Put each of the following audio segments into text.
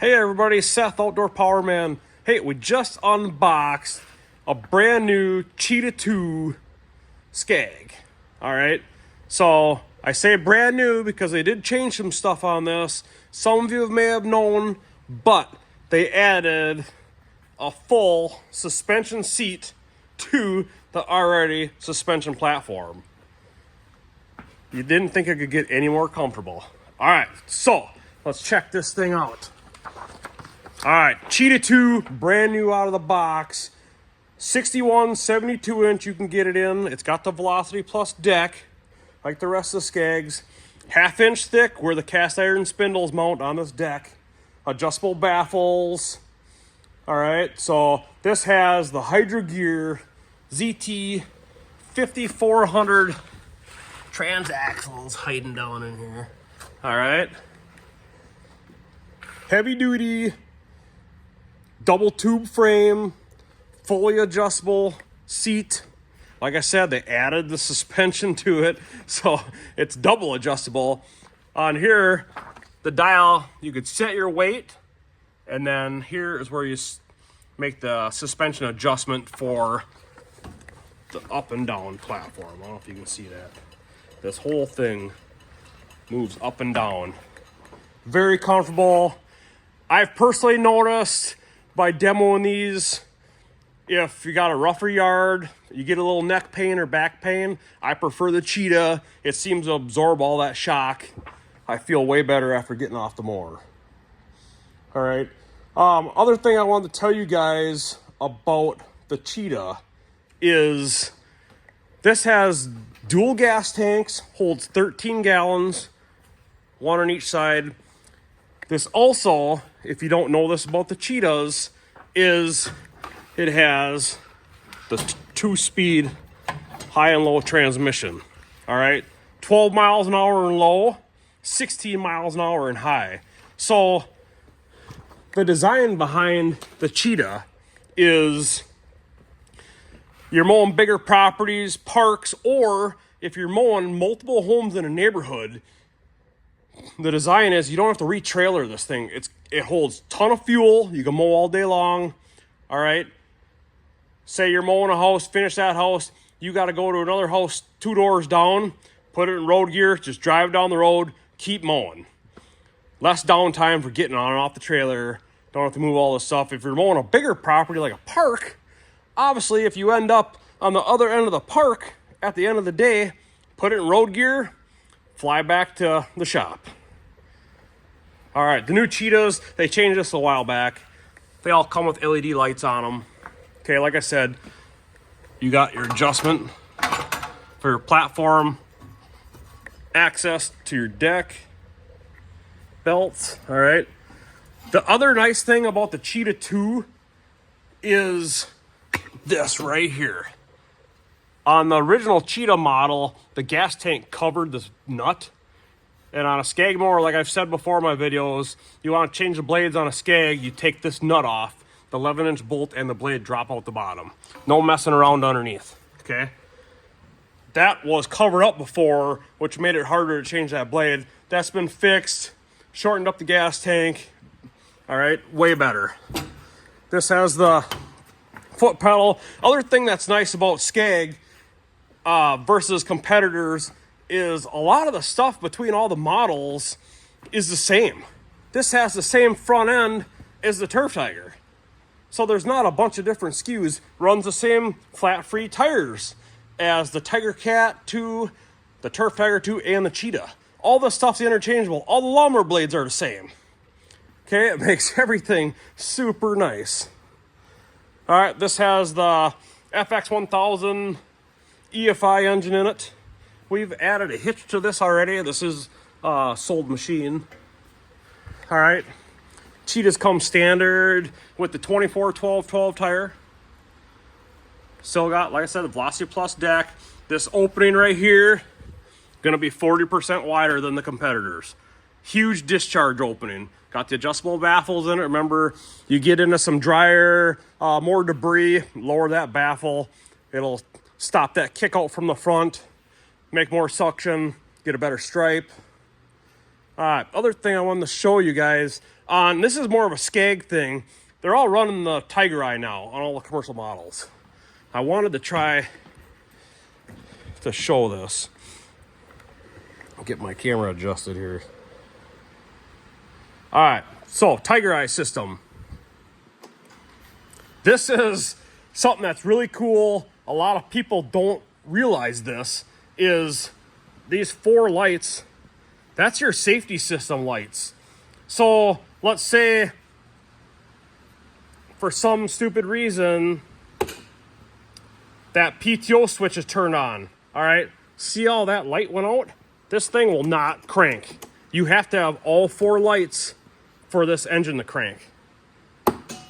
Hey everybody, Seth Outdoor Power Man. Hey, we just unboxed a brand new Cheetah II Scag. Alright, so I say brand new because they did change some stuff on this. Some of you may have known, but they added a full suspension seat to the already suspension platform. You didn't think it could get any more comfortable. Alright, so let's check this thing out. Alright, Cheetah 2, brand new out of the box. 61, 72 inch you can get it in. It's got the Velocity Plus deck, like the rest of the Skags. 1/2 inch thick, where the cast iron spindles mount on this deck. Adjustable baffles. Alright, so this has the Hydro Gear ZT 5400 transaxles hiding down in here. Alright. Heavy duty double tube frame, fully adjustable seat. Like I said, they added the suspension to it, so it's double adjustable. On here, the dial, you could set your weight, and then here is where you make the suspension adjustment for the up and down platform. I don't know if you can see that. This whole thing moves up and down. Very comfortable. I've personally noticed by demoing these, if you got a rougher yard, you get a little neck pain or back pain, I prefer the Cheetah. It seems to absorb all that shock. I feel way better after getting off the mower. All right. Other thing I wanted to tell you guys about the Cheetah is this has dual gas tanks, holds 13 gallons, one on each side. This also, if you don't know this about the Cheetahs, is it has the 2-speed high and low transmission. All right, 12 miles an hour in low, 16 miles an hour in high. So the design behind the Cheetah is you're mowing bigger properties, parks, or if you're mowing multiple homes in a neighborhood, the design is you don't have to re-trailer this thing. It holds a ton of fuel. You can mow all day long. All right. Say you're mowing a house, finish that house. You got to go to another house 2 doors down, put it in road gear, just drive down the road, keep mowing. Less downtime for getting on and off the trailer. Don't have to move all this stuff. If you're mowing a bigger property like a park, obviously if you end up on the other end of the park at the end of the day, put it in road gear, fly back to the shop. All right, the new Cheetahs, they changed this a while back. They all come with LED lights on them. Okay, like I said, you got your adjustment for your platform, access to your deck, belts, all right? The other nice thing about the Cheetah 2 is this right here. On the original Cheetah model, the gas tank covered this nut. And on a Scag mower, like I've said before in my videos, you want to change the blades on a Scag, you take this nut off, the 11-inch bolt and the blade drop out the bottom. No messing around underneath, okay? That was covered up before, which made it harder to change that blade. That's been fixed, shortened up the gas tank. All right, way better. This has the foot pedal. Other thing that's nice about Scag versus competitors is a lot of the stuff between all the models is the same. This has the same front end as the Turf Tiger. So there's not a bunch of different SKUs. Runs the same flat free tires as the Tiger Cat 2, the Turf Tiger 2, and the Cheetah. All the stuff's interchangeable. All the lawnmower blades are the same. Okay, it makes everything super nice. All right, this has the FX1000 EFI engine in it. We've added a hitch to this already. This is a sold machine. All right. Cheetahs come standard with the 24-12-12 tire. Still got, like I said, the Velocity Plus deck. This opening right here, gonna be 40% wider than the competitors. Huge discharge opening. Got the adjustable baffles in it. Remember, you get into some drier, more debris, lower that baffle. It'll stop that kick out from the front, make more suction, get a better stripe. All right, other thing I wanted to show you guys on, this is more of a Scag thing. They're all running the Tiger Eye now on all the commercial models. I wanted to try to show this. I'll get my camera adjusted here. All right, so Tiger Eye system. This is something that's really cool. A lot of people don't realize this, is these 4 lights, that's your safety system lights. So let's say for some stupid reason that PTO switch is turned on. All right, see how that light went out? This thing will not crank. You have to have all 4 lights for this engine to crank.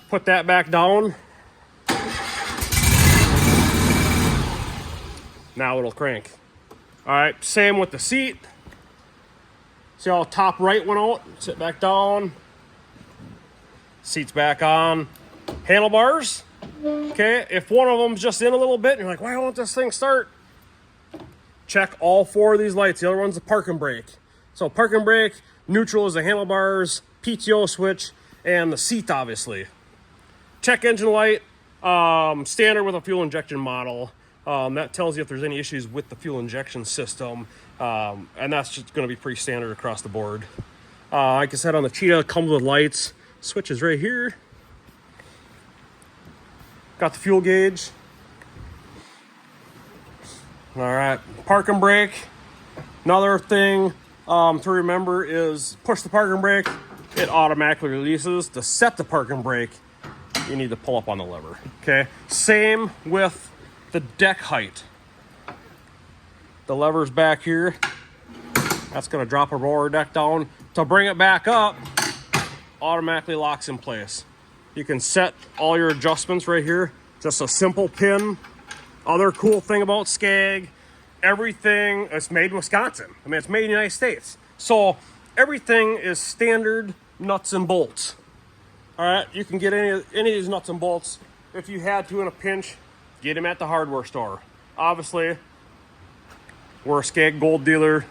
Put that back down. Now it'll crank. All right, same with the seat. See how top right went out? Sit back down. Seat's back on. Handlebars. Okay, if one of them's just in a little bit and you're like, why won't this thing start? Check all 4 of these lights. The other one's the park and brake. So park and brake, neutral is the handlebars, PTO switch, and the seat, obviously. Check engine light, standard with a fuel injection model. That tells you if there's any issues with the fuel injection system. And that's just going to be pretty standard across the board. Like I said, on the Cheetah, it comes with lights. Switch is right here. Got the fuel gauge. All right, park and brake. Another thing to remember is push the park and brake, it automatically releases. To set the park and brake, you need to pull up on the lever, okay? Same with the deck height. The lever's back here. That's gonna drop our mower deck down. To bring it back up, automatically locks in place. You can set all your adjustments right here. Just a simple pin. Other cool thing about Scag, everything is made in Wisconsin. I mean, it's made in the United States. So everything is standard nuts and bolts. All right, you can get any of these nuts and bolts. If you had to in a pinch, get them at the hardware store. Obviously, we're a Scag Gold dealer.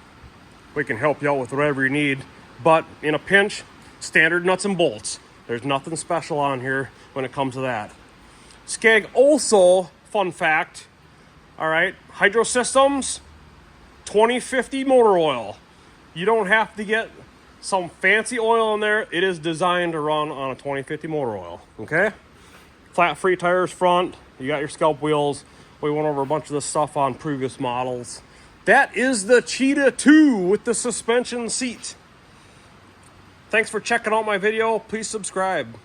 We can help you out with whatever you need. But in a pinch, standard nuts and bolts. There's nothing special on here when it comes to that. Scag also, fun fact, all right, hydro systems, 2050 motor oil. You don't have to get some fancy oil in there. It is designed to run on a 2050 motor oil, okay? Flat free tires front. You got your scalp wheels. We went over a bunch of this stuff on previous models. That is the Cheetah II with the suspension seat. Thanks for checking out my video. Please subscribe.